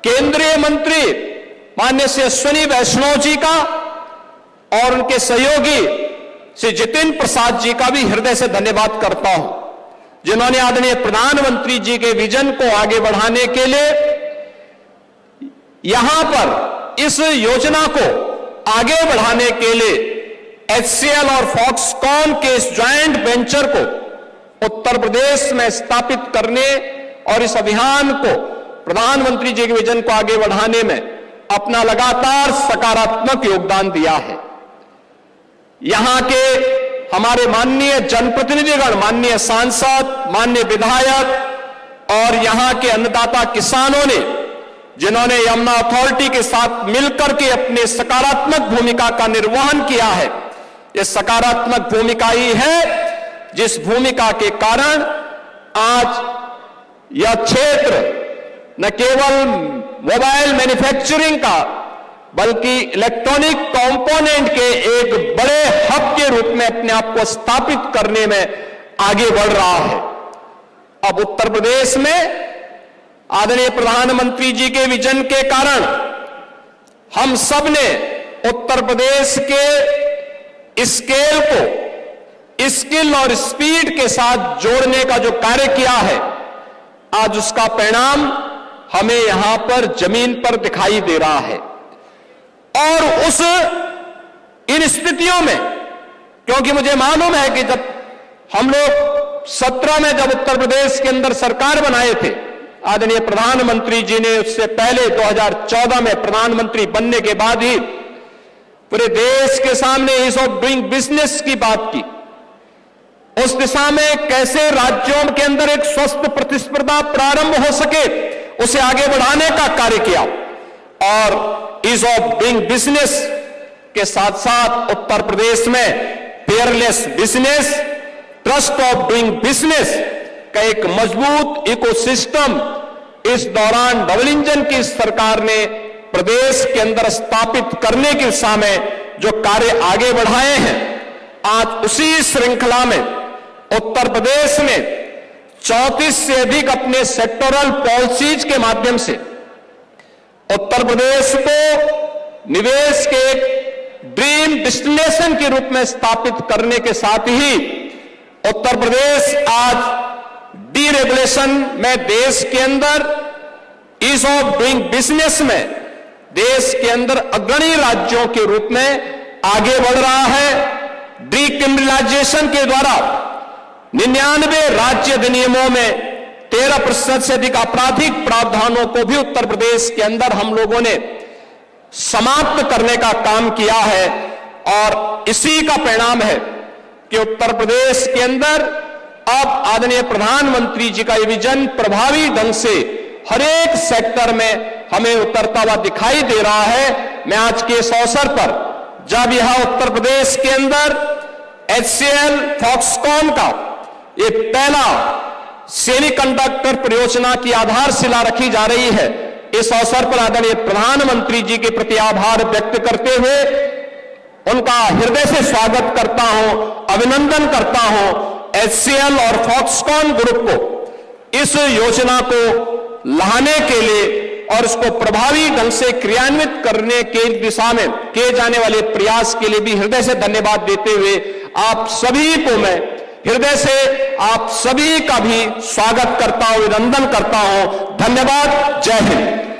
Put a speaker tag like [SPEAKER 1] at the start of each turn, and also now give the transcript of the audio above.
[SPEAKER 1] केंद्रीय मंत्री माननीय श्री अश्विनी वैष्णव जी का और उनके सहयोगी श्री जितेंद्र प्रसाद जी का भी हृदय से धन्यवाद करता हूं, जिन्होंने आदरणीय प्रधानमंत्री जी के विजन को आगे बढ़ाने के लिए यहां पर इस योजना को आगे बढ़ाने के लिए HCL और फॉक्सकॉन के इस ज्वाइंट वेंचर को उत्तर प्रदेश में स्थापित करने और इस अभियान को प्रधानमंत्री जी के विजन को आगे बढ़ाने में अपना लगातार सकारात्मक योगदान दिया है। यहां के हमारे माननीय जनप्रतिनिधिगण, माननीय सांसद, माननीय विधायक और यहां के अन्नदाता किसानों ने, जिन्होंने यमुना अथॉरिटी के साथ मिलकर के अपने सकारात्मक भूमिका का निर्वहन किया है, यह सकारात्मक भूमिका ही है जिस भूमिका के कारण आज यह क्षेत्र न केवल मोबाइल मैन्युफैक्चरिंग का बल्कि इलेक्ट्रॉनिक कंपोनेंट के एक बड़े हब के रूप में अपने आप को स्थापित करने में आगे बढ़ रहा है। अब उत्तर प्रदेश में आदरणीय प्रधानमंत्री जी के विजन के कारण हम सब ने उत्तर प्रदेश के स्केल को स्किल और स्पीड के साथ जोड़ने का जो कार्य किया है, आज उसका परिणाम हमें यहां पर जमीन पर दिखाई दे रहा है। और उस इन स्थितियों में, क्योंकि मुझे मालूम है कि जब हम लोग 17 में जब उत्तर प्रदेश के अंदर सरकार बनाए थे, आदरणीय प्रधानमंत्री जी ने उससे पहले 2014 में प्रधानमंत्री बनने के बाद ही पूरे देश के सामने ईज ऑफ डूइंग बिजनेस की बात की। उस दिशा में कैसे राज्यों के अंदर एक स्वस्थ प्रतिस्पर्धा प्रारंभ हो सके, उसे आगे बढ़ाने का कार्य किया। और ईज ऑफ डूइंग बिजनेस के साथ साथ उत्तर प्रदेश में fearless business, trust of doing business का एक मजबूत इकोसिस्टम इस दौरान डबल इंजन की सरकार ने प्रदेश के अंदर स्थापित करने की दिशा में जो कार्य आगे बढ़ाए हैं, आज उसी श्रृंखला में उत्तर प्रदेश ने 34 से अधिक अपने सेक्टोरल पॉलिसीज के माध्यम से उत्तर प्रदेश को निवेश के एक ड्रीम डेस्टिनेशन के रूप में स्थापित करने के साथ ही उत्तर प्रदेश आज डीरेगुलेशन में देश के अंदर, ईज ऑफ डूइंग बिजनेस में देश के अंदर अग्रणी राज्यों के रूप में आगे बढ़ रहा है। डीक्रिमिनलाइजेशन के द्वारा 99 राज्य अधिनियमों में 13% से अधिक आपराधिक प्रावधानों को भी उत्तर प्रदेश के अंदर हम लोगों ने समाप्त करने का काम किया है। और इसी का परिणाम है कि उत्तर प्रदेश के अंदर अब आदरणीय प्रधानमंत्री जी का ये विजन प्रभावी ढंग से हर एक सेक्टर में हमें उतरता हुआ दिखाई दे रहा है। मैं आज के इस अवसर पर जब यह उत्तर प्रदेश के अंदर HCL फॉक्सकॉन का ये पहला सेमीकंडक्टर परियोजना की आधारशिला रखी जा रही है, इस अवसर पर आदरणीय प्रधानमंत्री जी के प्रति आभार व्यक्त करते हुए उनका हृदय से स्वागत करता हूं, अभिनंदन करता हूं। HCL और फॉक्सकॉन ग्रुप को इस योजना को लाने के लिए और इसको प्रभावी ढंग से क्रियान्वित करने के दिशा में किए जाने वाले प्रयास के लिए भी हृदय से धन्यवाद देते हुए आप सभी को मैं हृदय से आप सभी का भी स्वागत करता हूं, अभिनंदन करता हूं। धन्यवाद। जय हिंद।